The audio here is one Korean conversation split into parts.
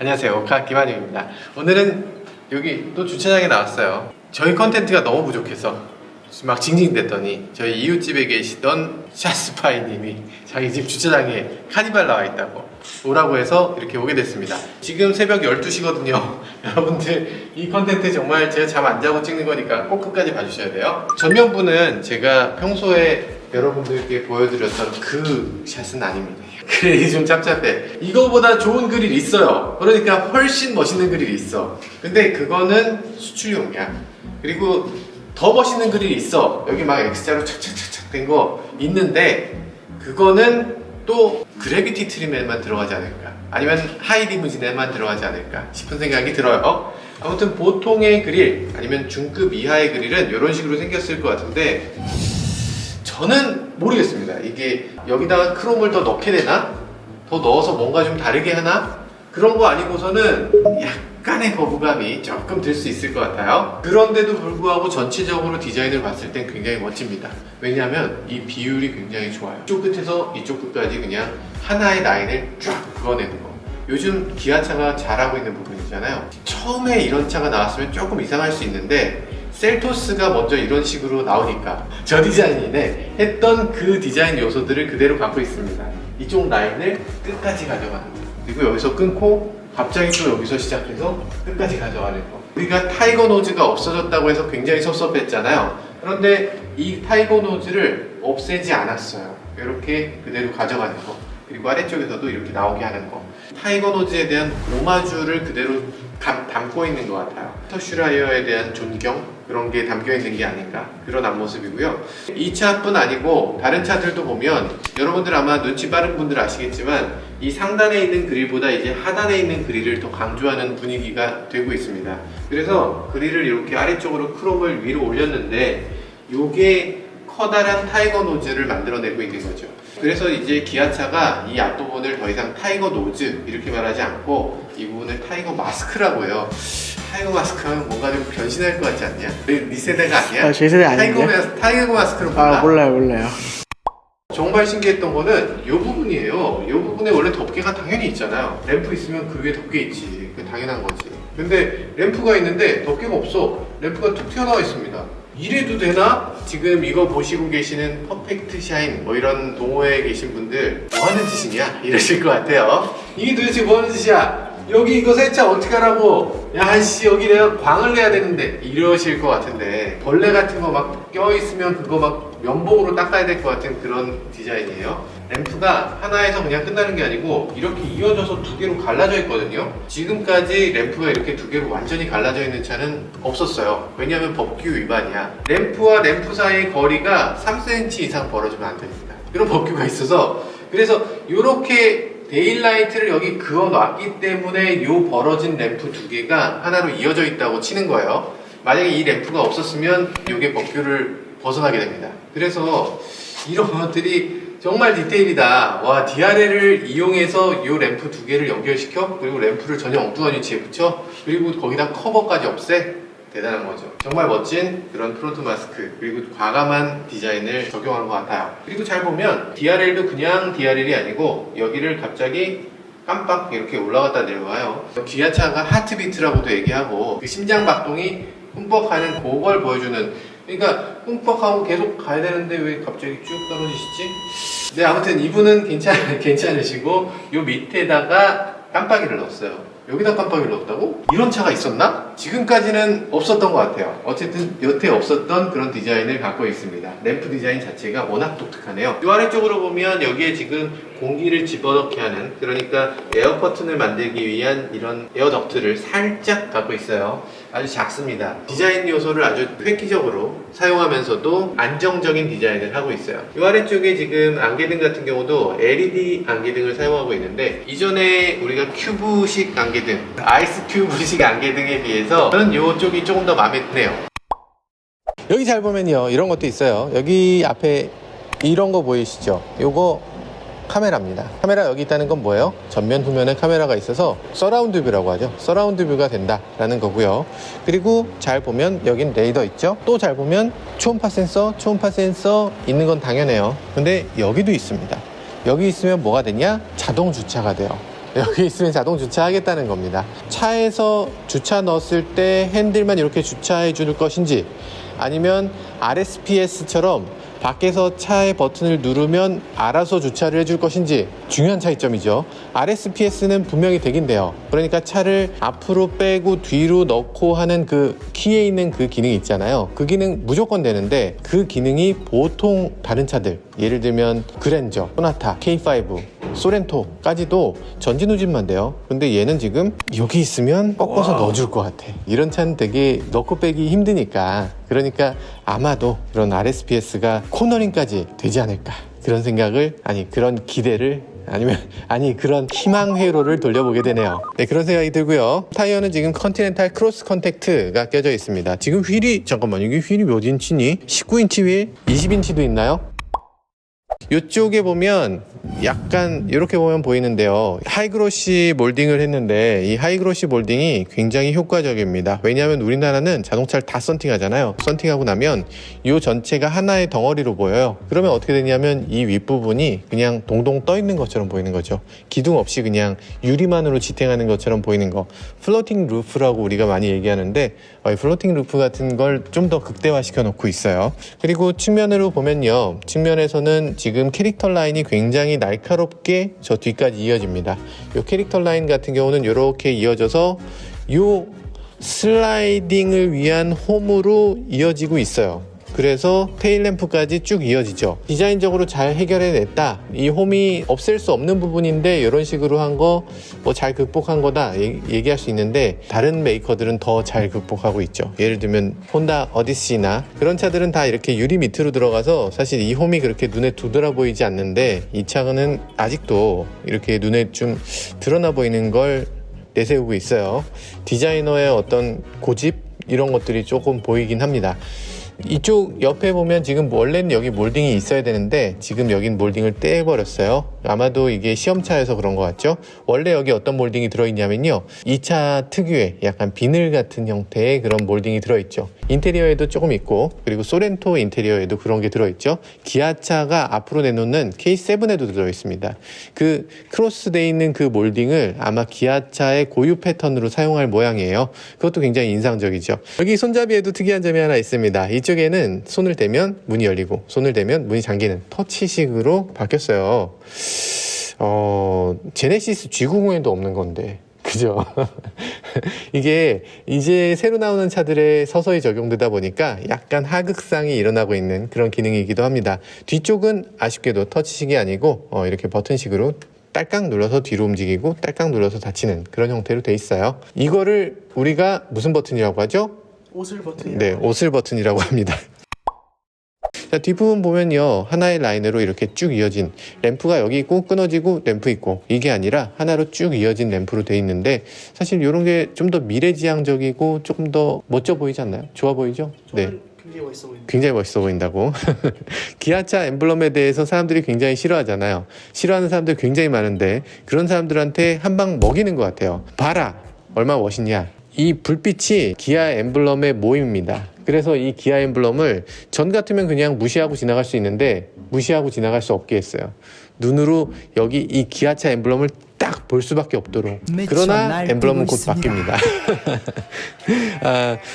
안녕하세요, 오카 김한용입니다. 오늘은 여기 또 주차장에 나왔어요. 저희 컨텐츠가 너무 부족해서 막 징징댔더니 저희 이웃집에 계시던 샤스파이님이 자기 집 주차장에 카니발 나와 있다고 오라고 해서 이렇게 오게 됐습니다. 지금 새벽 12시거든요 여러분들 이 컨텐츠 정말 제가 잠 안 자고 찍는 거니까 꼭 끝까지 봐주셔야 돼요. 전면부는 제가 평소에 여러분들께 보여드렸던 그 샷은 아닙니다. 그릴이 좀 짭짭해. 이거보다 좋은 그릴 있어요. 그러니까 훨씬 멋있는 그릴이 있어. 근데 그거는 수출용이야. 그리고 더 멋있는 그릴이 있어. 여기 막 X자로 착착착착 된 거 있는데 그거는 또 그래비티 트림에만 들어가지 않을까, 아니면 하이 리무진에만 들어가지 않을까 싶은 생각이 들어요. 아무튼 보통의 그릴 아니면 중급 이하의 그릴은 이런 식으로 생겼을 것 같은데 저는 모르겠습니다. 이게 여기다가 크롬을 더 넣게 되나? 더 넣어서 뭔가 좀 다르게 하나? 그런 거 아니고서는 약간의 거부감이 조금 들 수 있을 것 같아요. 그런데도 불구하고 전체적으로 디자인을 봤을 땐 굉장히 멋집니다. 왜냐하면 이 비율이 굉장히 좋아요. 이쪽 끝에서 이쪽 끝까지 그냥 하나의 라인을 쫙 그어내는 거. 요즘 기아차가 잘하고 있는 부분이잖아요. 처음에 이런 차가 나왔으면 조금 이상할 수 있는데 셀토스가 먼저 이런 식으로 나오니까 저 디자인이네 했던 그 디자인 요소들을 그대로 갖고 있습니다. 이쪽 라인을 끝까지 가져가는 거, 그리고 여기서 끊고 갑자기 또 여기서 시작해서 끝까지 가져가는 거. 우리가 타이거 노즈가 없어졌다고 해서 굉장히 섭섭했잖아요. 그런데 이 타이거 노즈를 없애지 않았어요. 이렇게 그대로 가져가는 거, 그리고 아래쪽에서도 이렇게 나오게 하는 거. 타이거 노즈에 대한 오마주를 그대로 담고 있는 것 같아요. 터슈라이어에 대한 존경, 그런 게 담겨 있는 게 아닌가, 그런 앞모습이고요. 이 차뿐 아니고 다른 차들도 보면 여러분들 아마 눈치 빠른 분들 아시겠지만 이 상단에 있는 그릴보다 이제 하단에 있는 그릴을 더 강조하는 분위기가 되고 있습니다. 그래서 그릴을 이렇게 아래쪽으로 크롬을 위로 올렸는데 이게 커다란 타이거 노즈를 만들어내고 있는 거죠. 그래서 이제 기아차가 이 앞부분을 더 이상 타이거 노즈 이렇게 말하지 않고 이 부분을 타이거 마스크라고 해요. 타이거 마스크 하면 뭔가 좀 변신할 것 같지 않냐? 네 세대가 아니야? 제 세대 아닌데? 타이거 마스크는 몰라? 몰라요. 정말 신기했던 거는 이 부분이에요. 이 부분에 원래 덮개가 당연히 있잖아요. 램프 있으면 그 위에 덮개 있지. 그게 당연한 거지. 근데 램프가 있는데 덮개가 없어. 램프가 툭 튀어나와 있습니다. 이래도 되나? 지금 이거 보시고 계시는 퍼펙트 샤인 뭐 이런 동호회에 계신 분들 뭐 하는 짓이냐? 이러실 것 같아요. 이게 도대체 뭐 하는 짓이야? 여기 이거 세차 어떻게 하라고? 야씨 여기 내가 광을 내야 되는데 이러실 것 같은데, 벌레 같은 거 막 껴있으면 그거 막 면봉으로 닦아야 될 것 같은 그런 디자인이에요. 램프가 하나에서 그냥 끝나는 게 아니고 이렇게 이어져서 두 개로 갈라져 있거든요. 지금까지 램프가 이렇게 두 개로 완전히 갈라져 있는 차는 없었어요. 왜냐하면 법규 위반이야. 램프와 램프 사이의 거리가 3cm 이상 벌어지면 안 됩니다. 그런 법규가 있어서, 그래서 이렇게 데일라이트를 여기 그어놨기 때문에 요 벌어진 램프 두 개가 하나로 이어져 있다고 치는 거예요. 만약에 이 램프가 없었으면 이게 법규를 벗어나게 됩니다. 그래서 이런 것들이 정말 디테일이다. 와, DRL을 이용해서 요 램프 두 개를 연결시켜, 그리고 램프를 전혀 엉뚱한 위치에 붙여, 그리고 거기다 커버까지 없애. 대단한 거죠. 정말 멋진 그런 프론트 마스크, 그리고 과감한 디자인을 적용한 것 같아요. 그리고 잘 보면 DRL도 그냥 DRL이 아니고 여기를 갑자기 깜빡 이렇게 올라갔다 내려와요. 기아차가 하트비트라고도 얘기하고 그 심장 박동이 흠뻑하는 그걸 보여주는, 그러니까 흠뻑하고 계속 가야 되는데 왜 갑자기 쭉 떨어지시지? 네, 아무튼 이분은 괜찮으시고 요 밑에다가 깜빡이를 넣었어요. 여기다 깜빡이를 넣었다고? 이런 차가 있었나? 지금까지는 없었던 것 같아요. 어쨌든 여태 없었던 그런 디자인을 갖고 있습니다. 램프 디자인 자체가 워낙 독특하네요. 이 아래쪽으로 보면 여기에 지금 공기를 집어넣게 하는, 그러니까 에어 커튼을 만들기 위한 이런 에어 덕트를 살짝 갖고 있어요. 아주 작습니다. 디자인 요소를 아주 획기적으로 사용하면서도 안정적인 디자인을 하고 있어요. 이 아래쪽에 지금 안개등 같은 경우도 LED 안개등을 사용하고 있는데, 이전에 우리가 큐브식 안개등, 아이스 큐브식 안개등에 비해서 저는 이쪽이 조금 더 마음에 드네요. 여기 잘 보면요, 이런 것도 있어요. 여기 앞에 이런 거 보이시죠? 요거 카메라입니다. 카메라 여기 있다는 건 뭐예요? 전면 후면에 카메라가 있어서 서라운드 뷰라고 하죠. 서라운드 뷰가 된다라는 거고요. 그리고 잘 보면 여긴 레이더 있죠. 또 잘 보면 초음파 센서 있는 건 당연해요. 근데 여기도 있습니다. 여기 있으면 뭐가 되냐? 자동 주차가 돼요. 여기 있으면 자동 주차하겠다는 겁니다. 차에서 주차 넣었을 때 핸들만 이렇게 주차해 줄 것인지, 아니면 RSPS처럼 밖에서 차의 버튼을 누르면 알아서 주차를 해줄 것인지 중요한 차이점이죠. RSPS는 분명히 되긴 돼요. 그러니까 차를 앞으로 빼고 뒤로 넣고 하는 그 키에 있는 그 기능이 있잖아요. 그 기능 무조건 되는데, 그 기능이 보통 다른 차들, 예를 들면 그랜저, 소나타, K5, 소렌토까지도 전진 후진만 돼요. 근데 얘는 지금 여기 있으면 꺾어서 넣어줄 것 같아. 이런 차는 되게 넣고 빼기 힘드니까, 그러니까 아마도 이런 RSPS가 코너링까지 되지 않을까, 그런 생각을, 그런 기대를, 그런 희망 회로를 돌려보게 되네요. 네, 그런 생각이 들고요. 타이어는 지금 컨티넨탈 크로스 컨택트가 껴져 있습니다. 지금 휠이, 잠깐만, 이게 휠이 몇 인치니? 19인치 휠? 20인치도 있나요? 이쪽에 보면 약간 이렇게 보면 보이는데요. 하이그로시 몰딩을 했는데, 이 하이그로시 몰딩이 굉장히 효과적입니다. 왜냐하면 우리나라는 자동차를 다 썬팅하잖아요. 썬팅하고 나면 이 전체가 하나의 덩어리로 보여요. 그러면 어떻게 되냐면 이 윗부분이 그냥 동동 떠 있는 것처럼 보이는 거죠. 기둥 없이 그냥 유리만으로 지탱하는 것처럼 보이는 거, 플로팅 루프라고 우리가 많이 얘기하는데, 플로팅 루프 같은 걸 좀 더 극대화시켜 놓고 있어요. 그리고 측면으로 보면요, 측면에서는 지금 캐릭터 라인이 굉장히 날카롭게 저 뒤까지 이어집니다. 이 캐릭터 라인 같은 경우는 이렇게 이어져서 이 슬라이딩을 위한 홈으로 이어지고 있어요. 그래서 테일램프까지 쭉 이어지죠. 디자인적으로 잘 해결해냈다. 이 홈이 없앨 수 없는 부분인데 이런 식으로 한 거 뭐 잘 극복한 거다 얘기할 수 있는데, 다른 메이커들은 더 잘 극복하고 있죠. 예를 들면 혼다 어디시나 그런 차들은 다 이렇게 유리 밑으로 들어가서 사실 이 홈이 그렇게 눈에 두드러 보이지 않는데, 이 차는 아직도 이렇게 눈에 좀 드러나 보이는 걸 내세우고 있어요. 디자이너의 어떤 고집, 이런 것들이 조금 보이긴 합니다. 이쪽 옆에 보면 지금 원래는 여기 몰딩이 있어야 되는데 지금 여긴 몰딩을 떼버렸어요. 아마도 이게 시험차여서 그런 것 같죠. 원래 여기 어떤 몰딩이 들어있냐면요, 이 차 특유의 약간 비늘 같은 형태의 그런 몰딩이 들어있죠. 인테리어에도 조금 있고, 그리고 소렌토 인테리어에도 그런 게 들어있죠. 기아차가 앞으로 내놓는 K7에도 들어있습니다. 그 크로스되어 있는 그 몰딩을 아마 기아차의 고유 패턴으로 사용할 모양이에요. 그것도 굉장히 인상적이죠. 여기 손잡이에도 특이한 점이 하나 있습니다. 이쪽에는 손을 대면 문이 열리고 손을 대면 문이 잠기는 터치식으로 바뀌었어요. 제네시스 G90에도 없는 건데, 그죠? 이게 이제 새로 나오는 차들에 서서히 적용되다 보니까 약간 하극상이 일어나고 있는 그런 기능이기도 합니다. 뒤쪽은 아쉽게도 터치식이 아니고 이렇게 버튼식으로 딸깍 눌러서 뒤로 움직이고 딸깍 눌러서 닫히는 그런 형태로 돼 있어요. 이거를 우리가 무슨 버튼이라고 하죠? 오슬 버튼이라고. 네, 오슬 버튼이라고 합니다. 자, 뒷부분 보면요, 하나의 라인으로 이렇게 쭉 이어진, 램프가 여기 있고 끊어지고 램프 있고, 이게 아니라 하나로 쭉 이어진 램프로 돼 있는데, 사실 이런 게 좀 더 미래지향적이고 조금 더 멋져 보이지 않나요? 좋아 보이죠? 네, 굉장히 멋있어 보인다. 굉장히 멋있어 보인다고. 기아차 엠블럼에 대해서 사람들이 굉장히 싫어하잖아요. 싫어하는 사람들 굉장히 많은데, 그런 사람들한테 한 방 먹이는 것 같아요. 봐라, 얼마나 멋있냐. 이 불빛이 기아 엠블럼의 모임입니다. 그래서 이 기아 엠블럼을 전 같으면 그냥 무시하고 지나갈 수 있는데 무시하고 지나갈 수 없게 했어요. 눈으로 여기 이 기아차 엠블럼을 딱 볼 수밖에 없도록. 그러나 엠블럼은 곧 바뀝니다.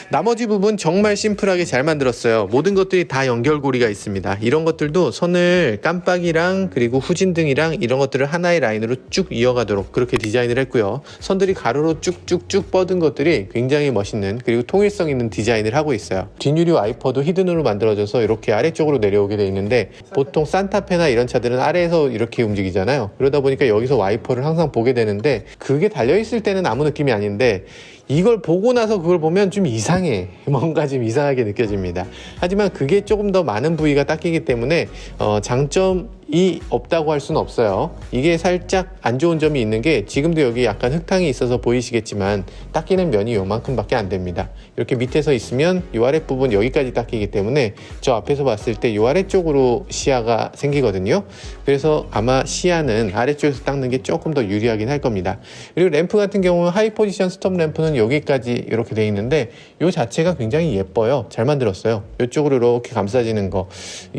나머지 부분 정말 심플하게 잘 만들었어요. 모든 것들이 다 연결고리가 있습니다. 이런 것들도 선을 깜빡이랑 그리고 후진등이랑 이런 것들을 하나의 라인으로 쭉 이어가도록 그렇게 디자인을 했고요. 선들이 가로로 쭉쭉쭉 뻗은 것들이 굉장히 멋있는, 그리고 통일성 있는 디자인을 하고 있어요. 뒷유리 와이퍼도 히든으로 만들어져서 이렇게 아래쪽으로 내려오게 돼 있는데, 보통 산타페나 이런 차들은 아래에서 이렇게 움직이잖아요. 그러다 보니까 여기서 와이퍼를 항상 보게 되는데, 그게 달려있을 때는 아무 느낌이 아닌데 이걸 보고 나서 그걸 보면 좀 이상해. 뭔가 좀 이상하게 느껴집니다. 하지만 그게 조금 더 많은 부위가 닦이기 때문에 장점이 없다고 할 수는 없어요. 이게 살짝 안 좋은 점이 있는 게, 지금도 여기 약간 흙탕이 있어서 보이시겠지만 닦이는 면이 요만큼밖에 안 됩니다. 이렇게 밑에서 있으면 이 아랫부분 여기까지 닦이기 때문에 저 앞에서 봤을 때 이 아래쪽으로 시야가 생기거든요. 그래서 아마 시야는 아래쪽에서 닦는 게 조금 더 유리하긴 할 겁니다. 그리고 램프 같은 경우는 하이 포지션 스톱 램프는 여기까지 이렇게 돼 있는데, 이 자체가 굉장히 예뻐요. 잘 만들었어요. 이쪽으로 이렇게 감싸지는 거,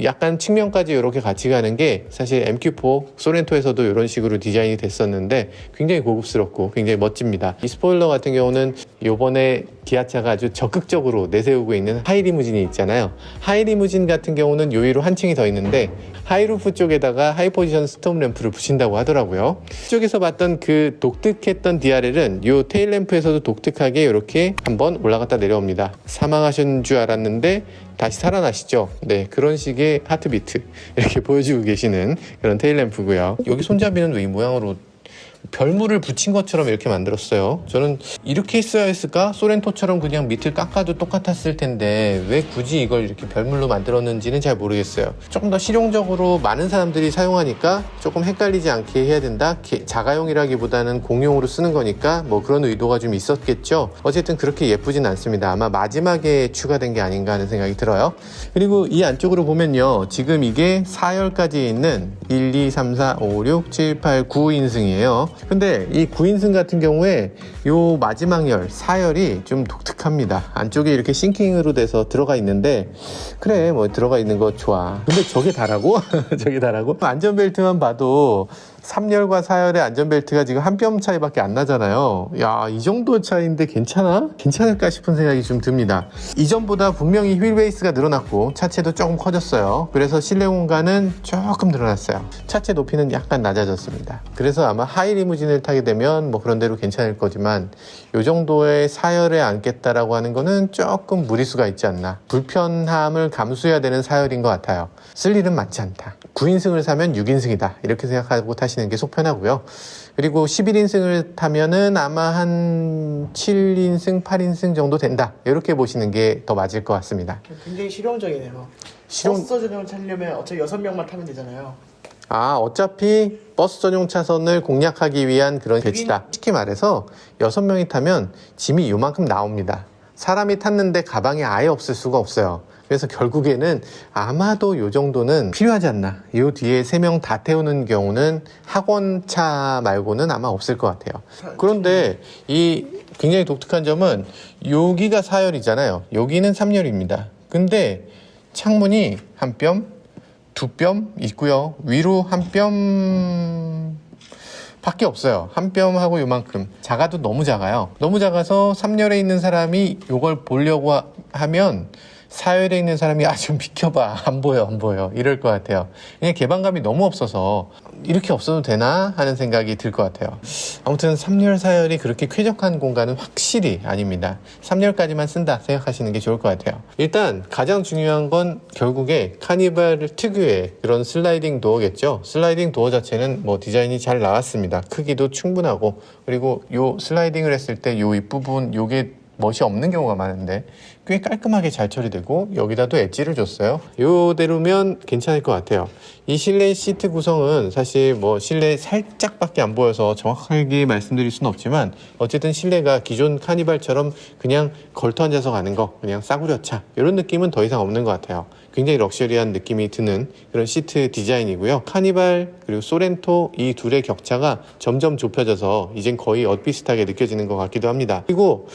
약간 측면까지 이렇게 같이 가는 게 게 사실 MQ4 소렌토에서도 이런 식으로 디자인이 됐었는데 굉장히 고급스럽고 굉장히 멋집니다. 이 스포일러 같은 경우는 요번에 기아차가 아주 적극적으로 내세우고 있는 하이리무진이 있잖아요. 하이리무진 같은 경우는 요 위로 한 층이 더 있는데 하이루프 쪽에다가 하이포지션 스톰 램프를 붙인다고 하더라고요. 이쪽에서 봤던 그 독특했던 DRL은 요 테일 램프에서도 독특하게 이렇게 한번 올라갔다 내려옵니다. 사망하신 줄 알았는데 다시 살아나시죠. 네, 그런 식의 하트비트 이렇게 보여주고 계시는 그런 테일 램프고요. 여기 손잡이는 왜 이 모양으로 별물을 붙인 것처럼 이렇게 만들었어요. 저는 이렇게 했어야 했을까? 소렌토처럼 그냥 밑을 깎아도 똑같았을 텐데 왜 굳이 이걸 이렇게 별물로 만들었는지는 잘 모르겠어요. 조금 더 실용적으로 많은 사람들이 사용하니까 조금 헷갈리지 않게 해야 된다. 자가용이라기보다는 공용으로 쓰는 거니까 뭐 그런 의도가 좀 있었겠죠. 어쨌든 그렇게 예쁘진 않습니다. 아마 마지막에 추가된 게 아닌가 하는 생각이 들어요. 그리고 이 안쪽으로 보면요, 지금 이게 4열까지 있는 1, 2, 3, 4, 5, 6, 7, 8, 9인승이에요. 근데 이 9인승 같은 경우에 요 마지막 열 4열이 좀 독특합니다. 안쪽에 이렇게 싱킹으로 돼서 들어가 있는데 그래 뭐 들어가 있는 거 좋아. 근데 저게 다라고? 저게 다라고? 안전벨트만 봐도 3열과 4열의 안전벨트가 지금 한 뼘 차이밖에 안 나잖아요. 야, 이 정도 차이인데 괜찮아? 괜찮을까 싶은 생각이 좀 듭니다. 이전보다 분명히 휠베이스가 늘어났고 차체도 조금 커졌어요. 그래서 실내 공간은 조금 늘어났어요. 차체 높이는 약간 낮아졌습니다. 그래서 아마 하이 리무진을 타게 되면 뭐 그런 대로 괜찮을 거지만 이 정도의 4열에 앉겠다라고 하는 거는 조금 무리수가 있지 않나. 불편함을 감수해야 되는 4열인 것 같아요. 쓸 일은 많지 않다. 9인승을 사면 6인승이다. 이렇게 생각하고 타시는 게 속 편하고요. 그리고 11인승을 타면은 아마 한 7인승, 8인승 정도 된다. 이렇게 보시는 게 더 맞을 것 같습니다. 굉장히 실용적이네요. 실용- 버스 전용을 타려면 어차피 6명만 타면 되잖아요. 아, 어차피 버스 전용 차선을 공략하기 위한 그런 배치다. 쉽게 말해서 6명이 타면 짐이 요만큼 나옵니다. 사람이 탔는데 가방이 아예 없을 수가 없어요. 그래서 결국에는 아마도 요 정도는 필요하지 않나. 요 뒤에 3명 다 태우는 경우는 학원차 말고는 아마 없을 것 같아요. 그런데 이 굉장히 독특한 점은 여기가 4열이잖아요. 여기는 3열입니다. 근데 창문이 한 뼘, 2뼘 있고요. 위로 한 뼘 밖에 없어요. 한 뼘하고 요만큼. 작아도 너무 작아요. 너무 작아서 3열에 있는 사람이 요걸 보려고 하면 4열에 있는 사람이 좀 비켜봐, 안 보여 이럴 것 같아요. 그냥 개방감이 너무 없어서 이렇게 없어도 되나 하는 생각이 들 것 같아요. 아무튼 3열, 4열이 그렇게 쾌적한 공간은 확실히 아닙니다. 3열까지만 쓴다 생각하시는 게 좋을 것 같아요. 일단 가장 중요한 건 결국에 카니발 특유의 그런 슬라이딩 도어겠죠. 슬라이딩 도어 자체는 뭐 디자인이 잘 나왔습니다. 크기도 충분하고, 그리고 요 슬라이딩을 했을 때 요 윗부분 요게 멋이 없는 경우가 많은데 꽤 깔끔하게 잘 처리되고 여기다도 엣지를 줬어요. 요대로면 괜찮을 것 같아요. 이 실내 시트 구성은 사실 뭐 실내 살짝밖에 안 보여서 정확하게 말씀드릴 수는 없지만 어쨌든 실내가 기존 카니발처럼 그냥 걸터 앉아서 가는 거, 그냥 싸구려 차 이런 느낌은 더 이상 없는 것 같아요. 굉장히 럭셔리한 느낌이 드는 그런 시트 디자인이고요. 카니발 그리고 소렌토 이 둘의 격차가 점점 좁혀져서 이젠 거의 엇비슷하게 느껴지는 것 같기도 합니다. 그리고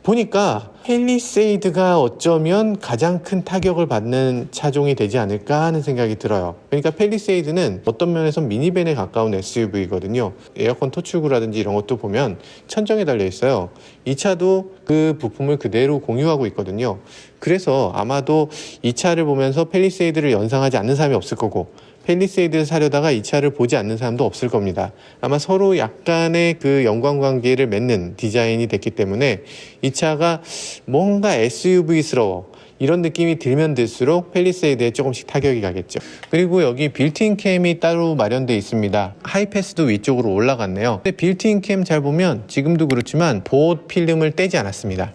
보니까 팰리세이드가 어쩌면 가장 큰 타격을 받는 차종이 되지 않을까 하는 생각이 들어요. 그러니까 팰리세이드는 어떤 면에서 미니밴에 가까운 SUV거든요. 에어컨 토출구라든지 이런 것도 보면 천정에 달려 있어요. 이 차도 그 부품을 그대로 공유하고 있거든요. 그래서 아마도 이 차를 보면서 팰리세이드를 연상하지 않는 사람이 없을 거고, 팰리세이드를 사려다가 이 차를 보지 않는 사람도 없을 겁니다. 아마 서로 약간의 그 연관관계를 맺는 디자인이 됐기 때문에 이 차가 뭔가 SUV스러워 이런 느낌이 들면 들수록 팰리세이드에 조금씩 타격이 가겠죠. 그리고 여기 빌트인 캠이 따로 마련되어 있습니다. 하이패스도 위쪽으로 올라갔네요. 근데 빌트인 캠 잘 보면 지금도 그렇지만 보호 필름을 떼지 않았습니다.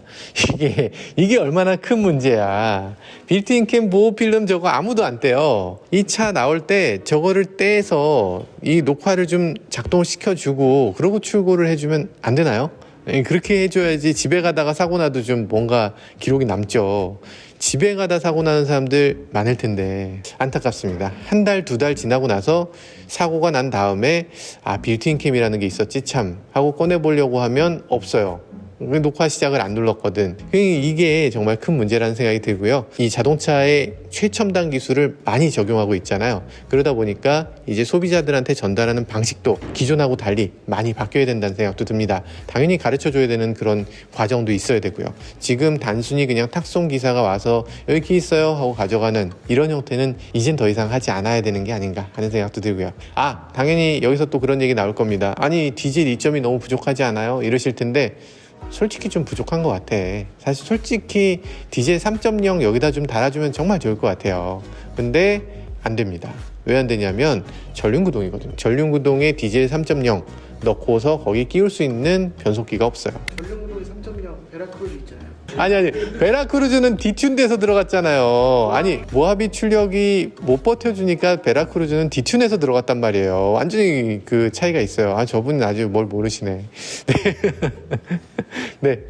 이게 얼마나 큰 문제야. 빌트인 캠 보호 필름 저거 아무도 안 떼요. 이 차 나올 때 저거를 떼서 이 녹화를 좀 작동을 시켜주고 그러고 출고를 해주면 안 되나요? 그렇게 해줘야지 집에 가다가 사고 나도 좀 뭔가 기록이 남죠. 집에 가다 사고 나는 사람들 많을 텐데 안타깝습니다. 한 달, 2달 지나고 나서 사고가 난 다음에 빌트인 캠이라는 게 있었지 참 하고 꺼내보려고 하면 없어요. 녹화 시작을 안 눌렀거든. 이게 정말 큰 문제라는 생각이 들고요. 이 자동차의 최첨단 기술을 많이 적용하고 있잖아요. 그러다 보니까 이제 소비자들한테 전달하는 방식도 기존하고 달리 많이 바뀌어야 된다는 생각도 듭니다. 당연히 가르쳐 줘야 되는 그런 과정도 있어야 되고요. 지금 단순히 그냥 탁송 기사가 와서 여기 키 있어요 하고 가져가는 이런 형태는 이젠 더 이상 하지 않아야 되는 게 아닌가 하는 생각도 들고요. 당연히 여기서 또 그런 얘기 나올 겁니다. 아니 디젤 2점이 너무 부족하지 않아요? 이러실 텐데 솔직히 좀 부족한 것 같아. 사실 솔직히 디젤 3.0 여기다 좀 달아주면 정말 좋을 것 같아요. 근데 안 됩니다. 왜 안 되냐면 전륜구동이거든요. 전륜구동에 디젤 3.0 넣고서 거기 끼울 수 있는 변속기가 없어요. 전륜구동이 3.0 베라크루즈 있잖아요. 아니 베라크루즈는 디튠돼서 들어갔잖아요. 아니 모하비 출력이 못 버텨주니까 베라크루즈는 디튠에서 들어갔단 말이에요. 완전히 그 차이가 있어요. 저분은 아주 뭘 모르시네. 네,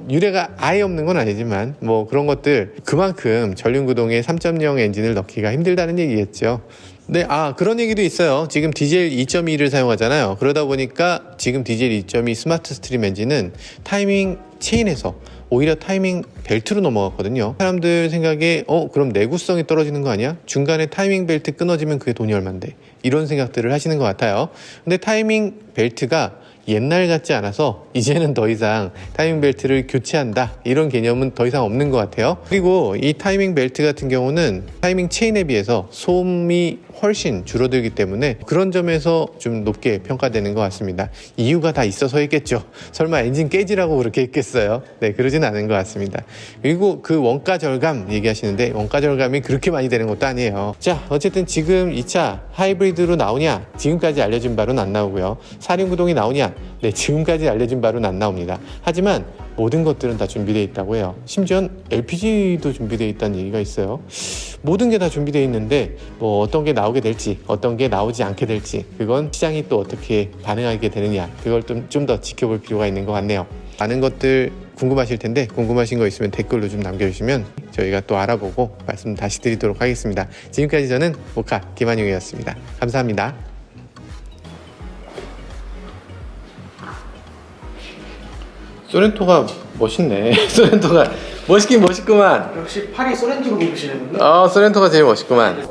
유래가 아예 없는 건 아니지만 뭐 그런 것들 그만큼 전륜구동에 3.0 엔진을 넣기가 힘들다는 얘기겠죠. 네, 그런 얘기도 있어요. 지금 디젤 2.2를 사용하잖아요. 그러다 보니까 지금 디젤 2.2 스마트 스트림 엔진은 타이밍 체인에서 오히려 타이밍 벨트로 넘어갔거든요. 사람들 생각에 그럼 내구성이 떨어지는 거 아니야? 중간에 타이밍 벨트 끊어지면 그게 돈이 얼만데 이런 생각들을 하시는 것 같아요. 근데 타이밍 벨트가 옛날 같지 않아서 이제는 더 이상 타이밍 벨트를 교체한다 이런 개념은 더 이상 없는 것 같아요. 그리고 이 타이밍 벨트 같은 경우는 타이밍 체인에 비해서 소음이 훨씬 줄어들기 때문에 그런 점에서 좀 높게 평가되는 것 같습니다. 이유가 다 있어서였겠죠. 설마 엔진 깨지라고 그렇게 했겠어요? 네, 그러진 않은 것 같습니다. 그리고 그 원가 절감 얘기하시는데 원가 절감이 그렇게 많이 되는 것도 아니에요. 자, 어쨌든 지금 이 차 하이브리드로 나오냐? 지금까지 알려진 바로는 안 나오고요. 사륜구동이 나오냐? 네, 지금까지 알려진 바로는 안 나옵니다. 하지만 모든 것들은 다 준비되어 있다고 해요. 심지어 LPG도 준비되어 있다는 얘기가 있어요. 모든 게 다 준비되어 있는데 뭐 어떤 게 나오게 될지 어떤 게 나오지 않게 될지 그건 시장이 또 어떻게 반응하게 되느냐 그걸 좀 더 지켜볼 필요가 있는 것 같네요. 많은 것들 궁금하실 텐데 궁금하신 거 있으면 댓글로 좀 남겨주시면 저희가 또 알아보고 말씀 다시 드리도록 하겠습니다. 지금까지 저는 모카 김한용이었습니다. 감사합니다. 소렌토가 멋있네. 소렌토가 멋있긴 멋있구만. 역시 팔이 소렌토로 보시는군요. 소렌토가 제일 멋있구만.